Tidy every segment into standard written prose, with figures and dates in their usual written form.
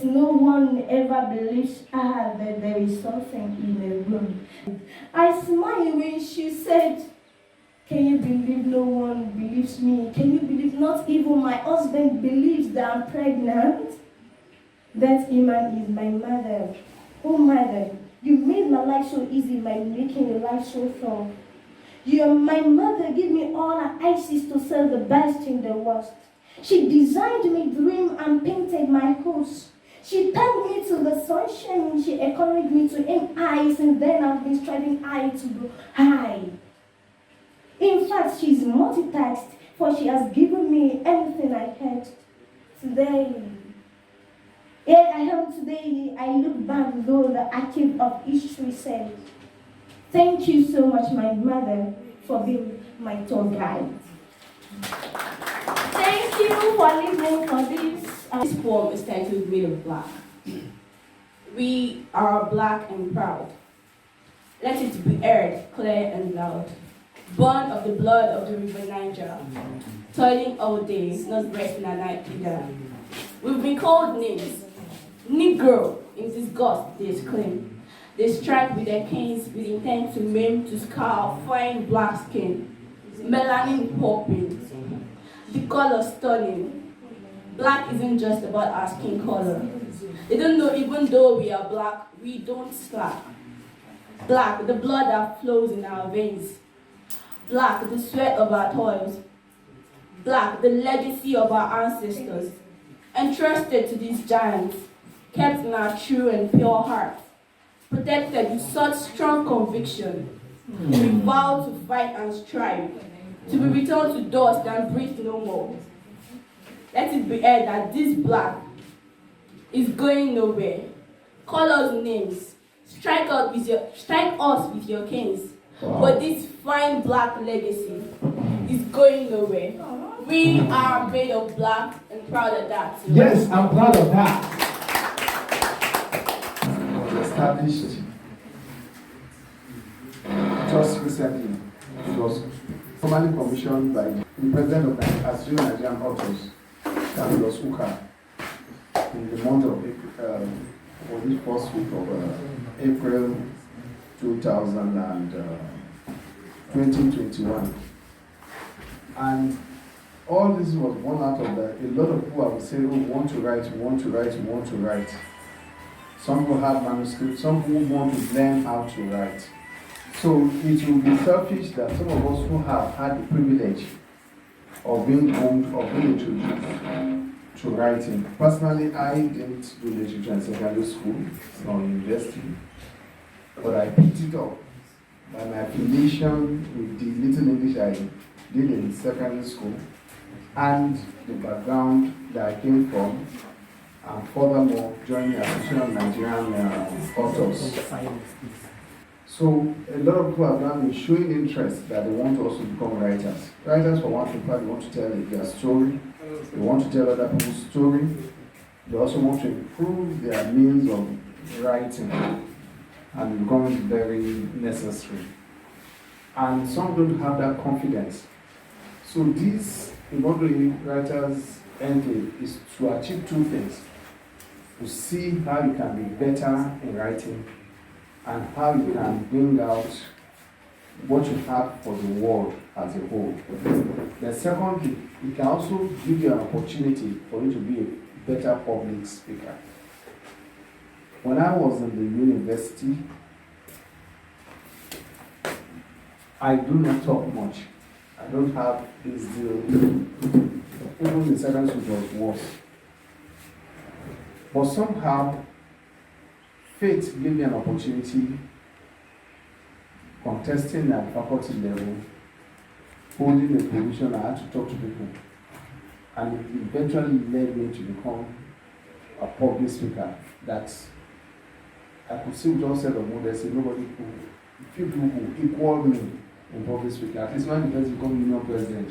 no one ever believes that there is something in the room. I smiled when she said, can you believe no one believes me? Can you believe not even my husband believes that I'm pregnant? That Iman is my mother. Oh mother, you made my life so easy by making your life so tough. My mother gave me all her ices to sell the best in the worst. She designed my dream and painted my house. She turned me to the sunshine. She encouraged me to aim high, and then I've been striving high to go high. In fact, she's multitasked, for she has given me everything I had. Today, here I am today, I look back though the archive of history said, thank you so much, my mother, for being my tour guide. Thank you for listening for this. This poem is titled Made of Black. We are black and proud. Let it be heard, clear and loud. Born of the blood of the river Niger, toiling all days, not resting at night either. We've been called names. Negro, in disgust, they exclaim. They strike with their canes with intent to maim, to scar fine black skin, melanin popping, the color stunning. Black isn't just about our skin color. They don't know even though we are black, we don't slack. Black, the blood that flows in our veins. Black, the sweat of our toils. Black, the legacy of our ancestors. Entrusted to these giants, kept in our true and pure hearts, protected with such strong conviction. We vow to fight and strive, to be returned to dust and breathe no more. Let it be heard that this black is going nowhere. Call us names, strike us with your canes. Wow. But this fine black legacy is going nowhere. We are made of black and proud of that. Yes, I'm proud of that. Was established just recently. It was formally commissioned by the president of the Association of Nigerian Authors, Carlos Uka, in the month of April, or the first week of April 2021. And all this was born out of that. A lot of people have said, oh, we want to write, we want to write, we want to write. Some people have manuscripts, some people want to learn how to write. So it will be selfish that some of us who have had the privilege of being introduced to writing. Personally, I didn't do literature in secondary school or university, but I picked it up by my affiliation with the little English I did in secondary school and the background that I came from, and furthermore joining the Association of Nigerian Authors. So a lot of people have now been showing interest that they want to also become writers. Writers, for one thing, they want to tell their story, they want to tell other people's story, they also want to improve their means of writing, and it becomes very necessary. And some don't have that confidence. So this Imodoye Writers Enclave is to achieve two things: to see how you can be better in writing and how you can bring out what you have for the world as a whole. Then secondly, it can also give you an opportunity for you to be a better public speaker. When I was in the university, I do not talk much. I don't have this deal. Even the second school was worse. But somehow, fate gave me an opportunity contesting at faculty level, holding a position. I had to talk to people. And it eventually led me to become a public speaker that I could see with all set of modesty, few people who equal me in public speaking. At least when the person becomes union president,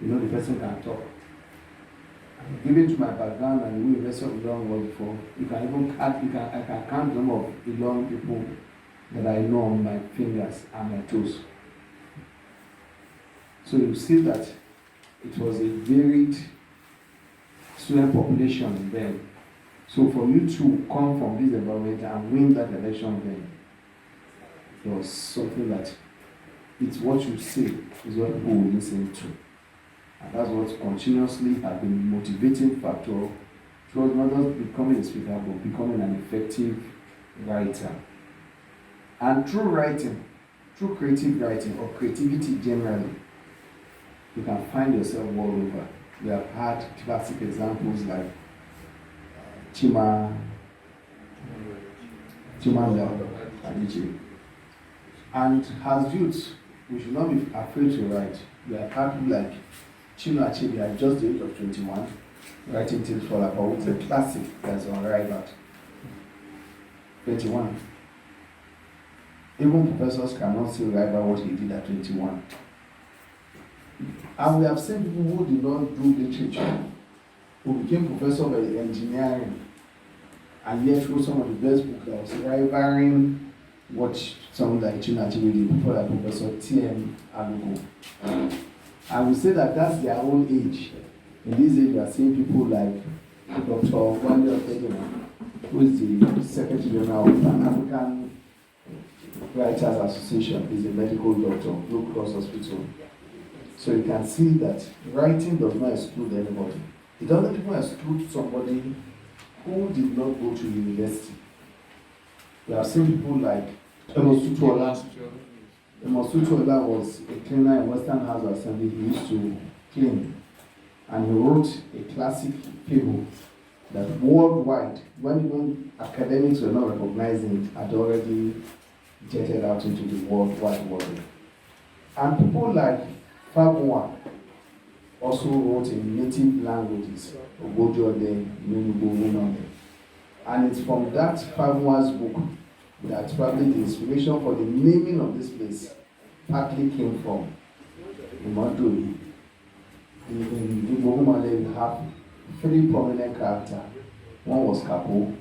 the person can talk. And given to my background and the way University of Ilorin was before, I can count the number of Ilorin people that I know on my fingers and my toes. So you see that it was a varied student population then. So for you to come from this environment and win that election then, it was something that it's what you say is what people will listen to. And that's what continuously has been motivating factor towards not just becoming a speaker, but becoming an effective writer. And through writing, through creative writing or creativity generally, you can find yourself all over. We have had classic examples like Chimamanda Adichie. And as youth, we should not be afraid to write. We have had people like Chinua Achebe at just the age of 21, writing Tales Fall Apart, which is a classic that's on Rival. 21. Even professors cannot say Rival what he did at 21. And we have seen people who did not do literature, who became professor by engineering, and yet wrote some of the best books that was rivaling what someone like Chinua Achebe did, people like Professor T.M. Aluko. I would say that that's their own age. In this age, we are seeing people like Dr. Wande Okedema, who is the Secretary General of the African Writers Association, is a medical doctor, Blue Cross Hospital. So you can see that writing does not exclude anybody. It doesn't even exclude somebody who did not go to university. We have seen people like Amos Tutuola. Amos Tutuola was a cleaner in Western House of Assembly. He used to clean. And he wrote a classic fable that worldwide, when even academics were not recognizing it, had already jetted out into the worldwide world. And people like Fabua also wrote in native languages, Ogbojode, Yoruba, Wunode. And it's from that Fabua's book that probably the inspiration for the naming of this place partly came from Imodoye. In Igbo, we have three prominent characters. One was Kapo,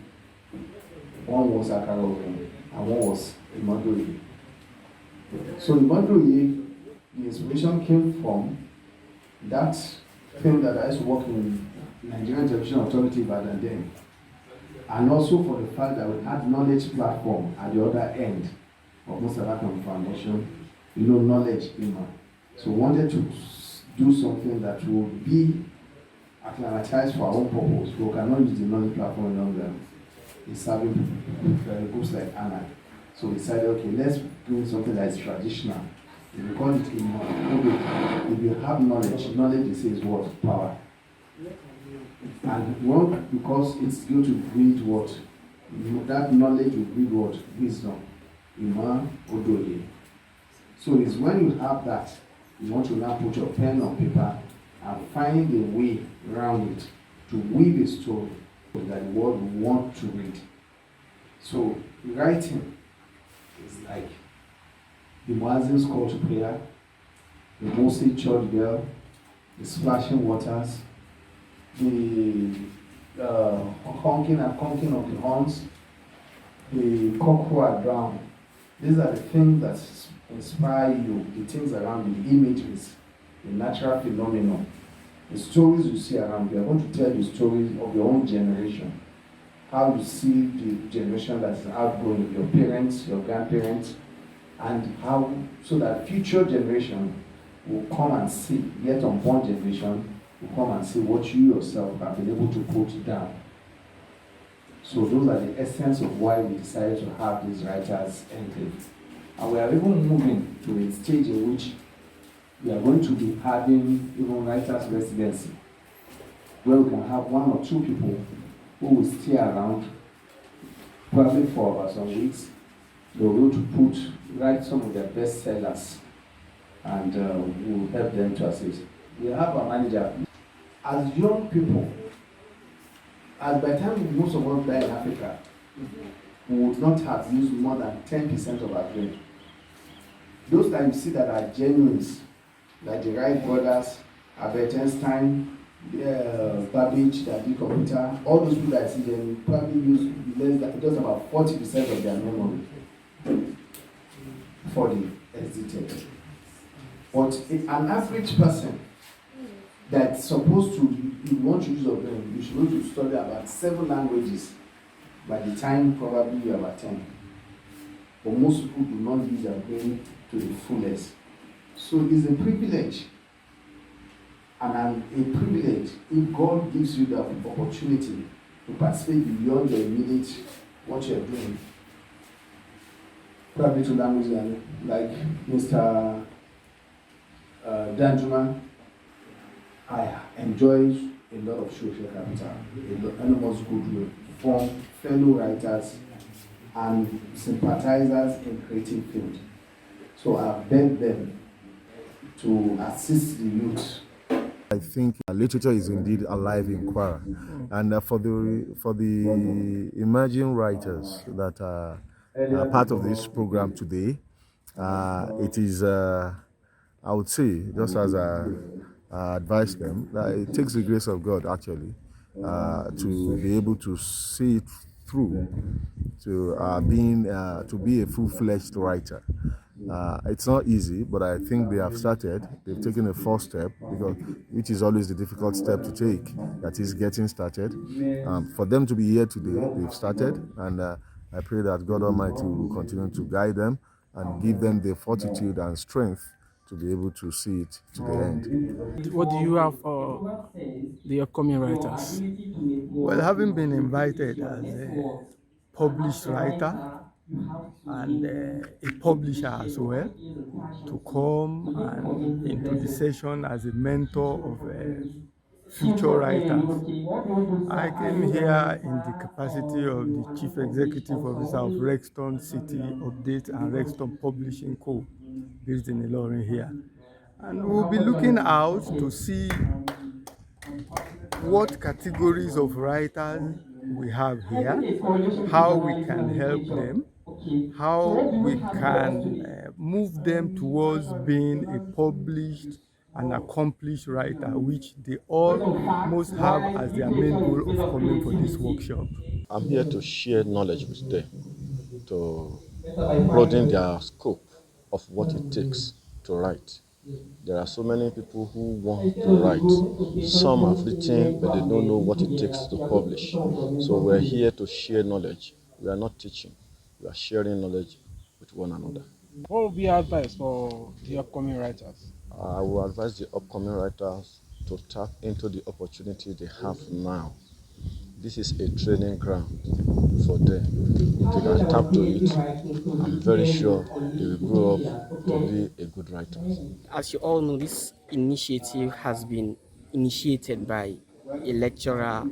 one was Akarowe, and one was Imodoye. So Imodoye, the inspiration came from that film that I used to work in Nigerian Television Authority back then, and also for the fact that we had knowledge platform at the other end of Musalakan Foundation, knowledge Ima. So we wanted to do something that would be acclimatized for our own purpose. We cannot use the knowledge platform longer. It's serving groups like Anna. So we decided, okay, let's do something that is traditional. If you call it Ima, if you have knowledge, knowledge they say is what? Power. And one, because it's going to breed what? That knowledge will breed what? Wisdom. Imodoye. So it's when you have that, you want to now put your pen on paper and find a way around it to weave a story that the world will want to read. So writing is like the Muslims call to prayer, the Mostly Church Girl, the Splashing Waters, the honking and conking of the horns, the cockcrow drown. These are the things that inspire you, the things around you, the images, the natural phenomenon, the stories you see around you. I want to tell you stories of your own generation. How you see the generation that is outgoing, your parents, your grandparents, and how, so that future generation will come and see, yet unborn generation will come and see what you yourself have been able to put down. So those are the essence of why we decided to have these writers enclave. And we are even moving to a stage in which we are going to be having even writers residency, where we can have one or two people who will stay around, probably for about some weeks. They will go to write some of their best sellers, and we will help them to assist. We have a manager. As young people, as by the time most of us die in Africa, we would not have used more than 10% of our brain. Those that you see that are genuines, like the Wright brothers, Albert Einstein, Babbage, that did computer, all those people that I see them probably use less than just about 40% of their memory for the SDT. But an average person that's supposed to, if you want to use your brain, you should go to study about 7 languages by the time probably you are about 10. But most people do not use their brain to the fullest. So it's a privilege. And a privilege if God gives you the opportunity to participate beyond your immediate what you're doing. Probably to languages like Mr. Danjuma, I enjoy a lot of social capital, enormous goodwill from fellow writers and sympathizers in creative field. So I beg them to assist the youth. I think literature is indeed alive in Kwara, and for the emerging writers that are part of this program today, it is I would say, just as I advise them, that it takes the grace of God actually to be able to see it through to be a full-fledged writer. It's not easy, but I think they have started. They've taken a first step, which is always the difficult step to take. That is getting started. For them to be here today, they've started, and I pray that God Almighty will continue to guide them and give them the fortitude and strength to be able to see it to the end. What do you have for the upcoming writers? Well, having been invited as a published writer and a publisher as well to come and into the session as a mentor of future writers, I came here in the capacity of the Chief Executive Officer of Rexton City Update and Rexton Publishing Co. based in Ilorin here. And we'll be looking out to see what categories of writers we have here, how we can help them, how we can move them towards being a published and accomplished writer, which they all must have as their main goal of coming for this workshop. I'm here to share knowledge with them, to broaden their scope of what it takes to write. There are so many people who want to write. Some have written, but they don't know what it takes to publish. So we're here to share knowledge. We are not teaching. We are sharing knowledge with one another. What would be your advice for the upcoming writers? I will advise the upcoming writers to tap into the opportunity they have now. This is a training ground for them. If they can tap to it, I'm very sure they will grow up to be a good writer. As you all know, this initiative has been initiated by a lecturer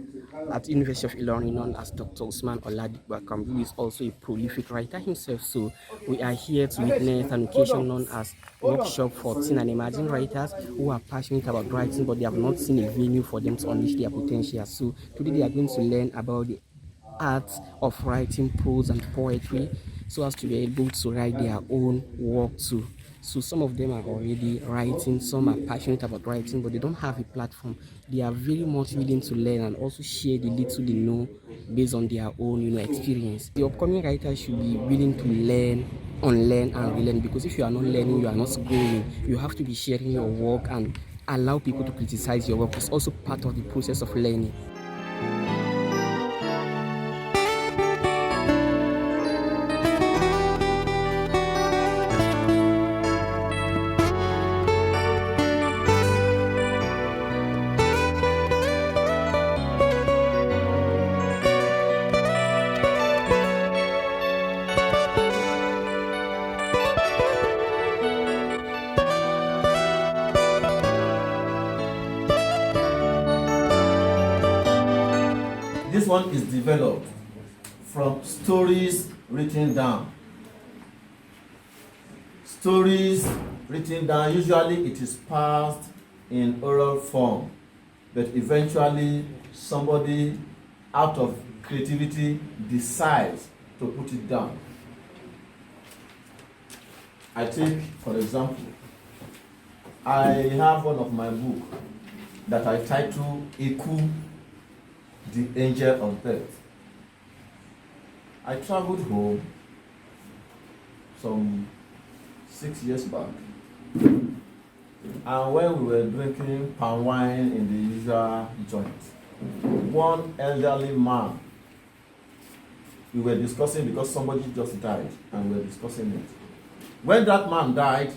at University of Ilorin known as Dr. Usman Oladipakam, who is also a prolific writer himself. So we are here to witness an occasion known as Workshop for Teen and Emerging Writers who are passionate about writing, but they have not seen a venue for them to unleash their potential. So today they are going to learn about the art of writing prose and poetry so as to be able to write their own work too. So some of them are already writing, some are passionate about writing, but they don't have a platform. They are very much willing to learn and also share the little they know based on their own, experience. The upcoming writers should be willing to learn, unlearn and relearn, because if you are not learning, you are not growing. You have to be sharing your work and allow people to criticize your work. It's also part of the process of learning. This one is developed from stories written down. Stories written down, usually it is passed in oral form, but eventually somebody out of creativity decides to put it down. I take, for example, I have one of my book that I title Iku, the Angel of Death. I traveled home some 6 years back. And when we were drinking palm wine in the usual joint, one elderly man, we were discussing because somebody just died, and we were discussing it. When that man died,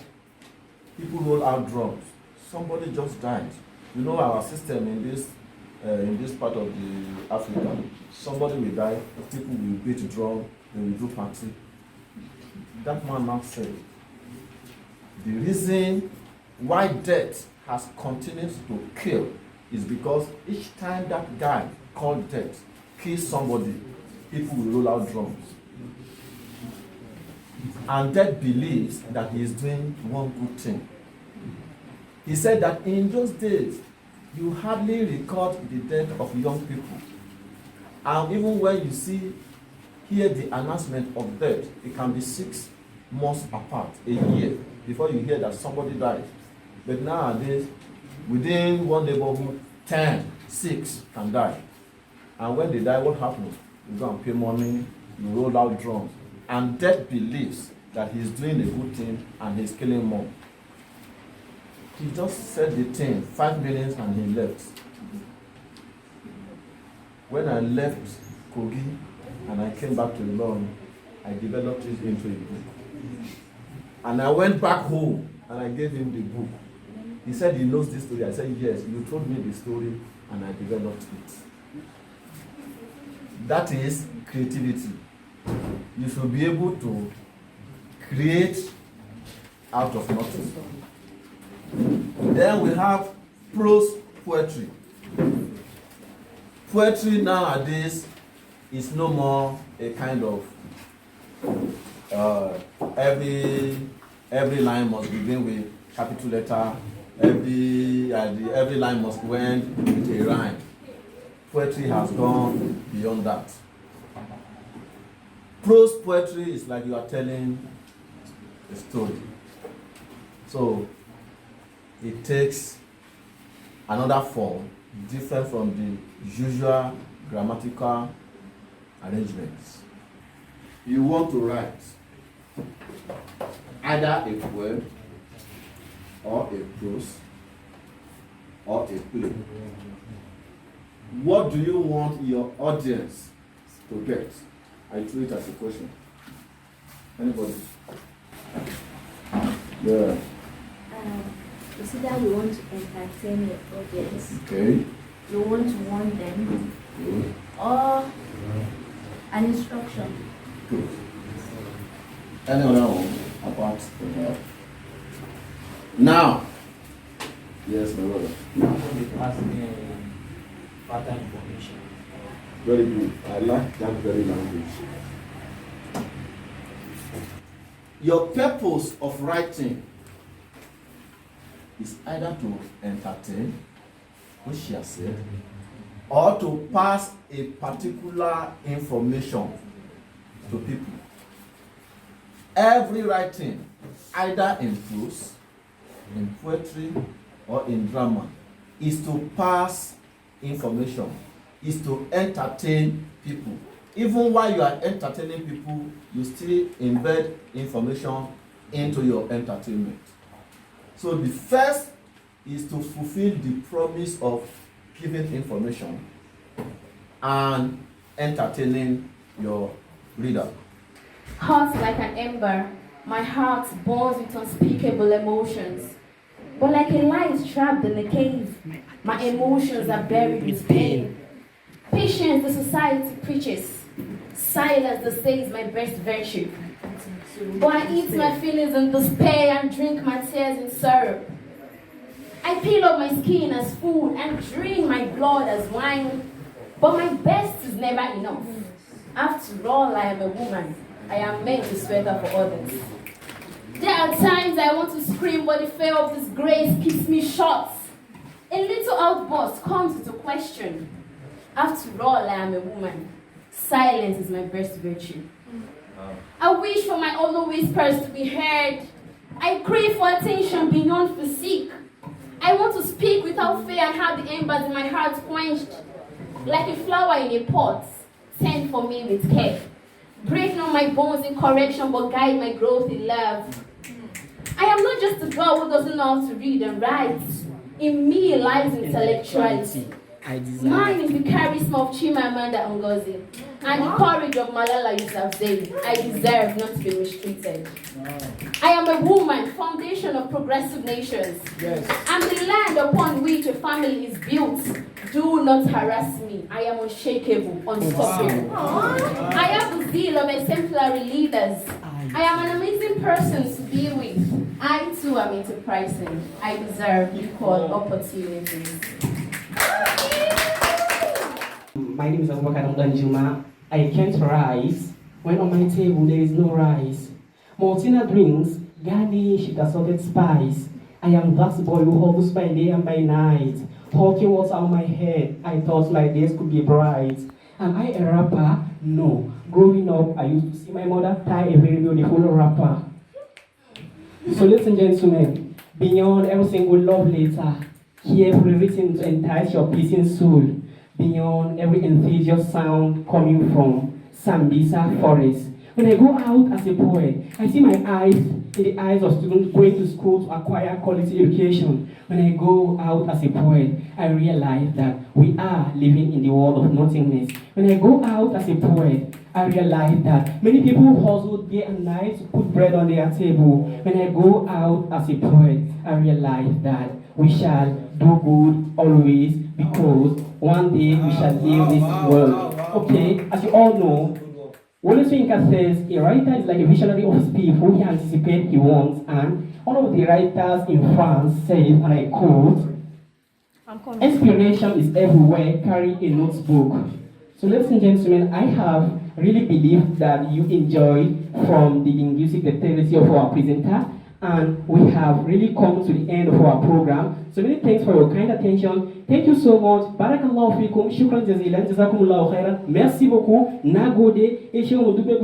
people roll out drums. Somebody just died. You know our system in this part of the Africa. Somebody will die, people will beat drum, they will do party. That man now said, the reason why death has continued to kill is because each time that guy called death kills somebody, people will roll out drums. And death believes that he is doing one good thing. He said that in those days, you hardly record the death of young people. And even when you hear the announcement of death, it can be 6 months apart, a year, before you hear that somebody died. But nowadays, within one neighborhood, 10, 6 can die. And when they die, what happens? You go and pay money, you roll out drums. And death believes that he's doing a good thing and he's killing more. He just said the thing, 5 minutes, and he left. When I left Kogi and I came back to Ilorin, I developed it into a book. And I went back home and I gave him the book. He said he knows this story. I said, yes, you told me the story and I developed it. That is creativity. You should be able to create out of nothing. Then we have prose poetry. Poetry nowadays is no more a kind of every line must begin with capital letter. Every line must end with a rhyme. Poetry has gone beyond that. Prose poetry is like you are telling a story. So it takes another form different from the usual grammatical arrangements. You want to write either a poem or a prose or a play. What do you want your audience to get? I threw it as a question. Anybody? Yeah. It's either we want to entertain the audience, Okay. we want to warn them, Good. or an instruction. Good. Any other one apart from that? Now, yes, my brother. Information. Very good. I like that very language. Your purpose of writing is either to entertain, which she has said, or to pass a particular information to people. Every writing, either in prose, in poetry, or in drama, is to pass information, is to entertain people. Even while you are entertaining people, you still embed information into your entertainment. So the first is to fulfill the promise of giving information and entertaining your reader. Hot like an ember, my heart burns with unspeakable emotions. But like a lion trapped in a cave, my emotions are buried with pain. Patience the society preaches, silence the say is my best virtue. But I eat my feelings in despair and drink my tears in syrup. I peel up my skin as food and drink my blood as wine. But my best is never enough. After all, I am a woman. I am meant to sweater for others. There are times I want to scream, but the fear of disgrace keeps me shut. A little outburst comes with a question. After all, I am a woman. Silence is my best virtue. I wish for my hollow whispers to be heard. I crave for attention beyond physique. I want to speak without fear and have the embers in my heart quenched. Like a flower in a pot, tend for me with care. Break not my bones in correction, but guide my growth in love. I am not just a girl who doesn't know how to read and write. In me lies intellectuality. Mine is the charisma of Chimamanda Ngozi and the courage of Malala Yousafzai. I deserve not to be mistreated. I am a woman, foundation of progressive nations. Yes. I'm the land upon which a family is built. Do not harass me. I am unshakable, unstoppable. Wow. I have the zeal of exemplary leaders. I am an amazing person to be with. I too am enterprising. I deserve equal opportunities. My name is Abubakar Danjuma. I can't rise when on my table there is no rice. Maltina drinks, garnish with assorted spice. I am that boy who hovers by day and by night. Talking water on my head, I thought my days could be bright. Am I a rapper? No. Growing up, I used to see my mother tie a very beautiful wrapper. So ladies and gentlemen, beyond every single love letter, carefully written to entice your pleasing soul, beyond every enthusiast sound coming from Sambisa Forest. When I go out as a poet, I see my eyes in the eyes of students going to school to acquire quality education. When I go out as a poet, I realize that we are living in the world of nothingness. When I go out as a poet, I realize that many people hustle day and night to put bread on their table. When I go out as a poet, I realize that we shall do good always because one day we shall leave this world. Okay, as you all know, Wole Soyinka says a writer is like a visionary of speed who he anticipates he wants, and one of the writers in France says, and I quote, "Inspiration is everywhere, carry a notebook." So ladies and gentlemen, I have really believed that you enjoyed from the linguistic dexterity of our presenter, and we have really come to the end of our program. So many thanks for your kind attention. Thank you so much. Barakallahu fikum. Shukran jazilan. Jazakumullahu khairan. Merci beaucoup. Nagode. Et chez vous, many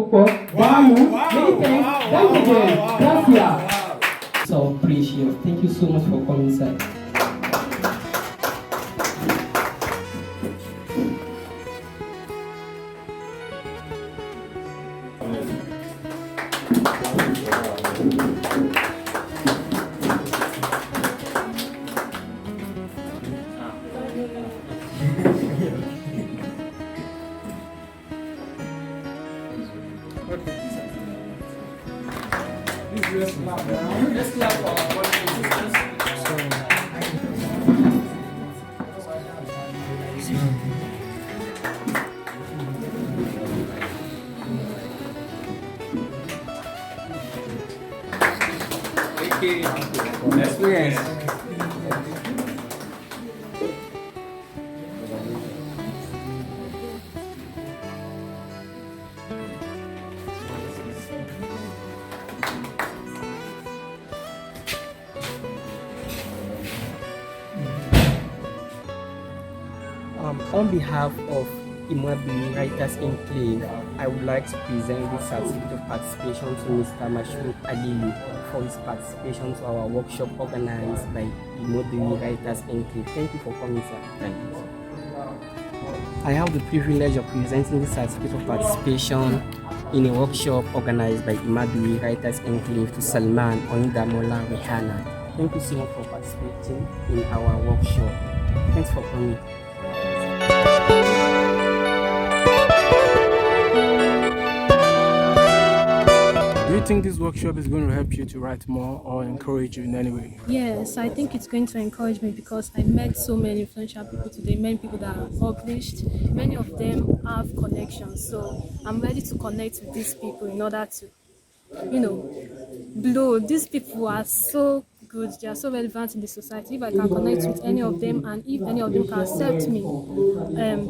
thanks. Thank you again. Gracias. So appreciate. Thank you so much for coming, sir. Let's clap for our participants. Okay. Experience. On behalf of Imodoye Writers Enclave, I would like to present this certificate of participation to Mr. Mashoud Aliyu for his participation to our workshop organized by Imodoye Writers Enclave. Thank you for coming, sir. Thank you. I have the privilege of presenting this certificate of participation in a workshop organized by Imodoye Writers Enclave to Salman Oindamola Rihanna. Thank you so much for participating in our workshop. Thanks for coming. Do you think this workshop is going to help you to write more or encourage you in any way? Yes, I think it's going to encourage me because I met so many influential people today, many people that are published, many of them have connections. So I'm ready to connect with these people in order to, blow. These people are so good, they are so relevant in the society. If I can connect with any of them and if any of them can accept me,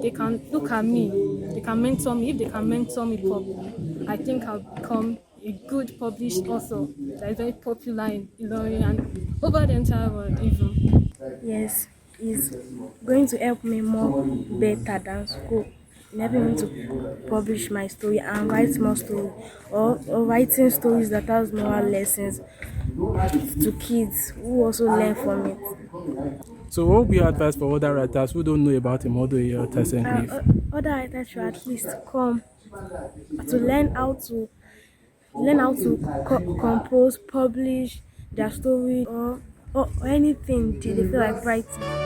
they can look at me, they can mentor me. If they can mentor me properly, I think I'll become a good published author that is very popular in Ilorin and over the entire world even. Yes, it's going to help me more better than school. Helping me to publish my story and write more stories or writing stories that has moral lessons to kids who also learn from it. So what would be your advice for other writers who don't know about Imodoye Writers Enclave? Other writers should at least come to learn how to compose, publish, their story or anything they feel like writing.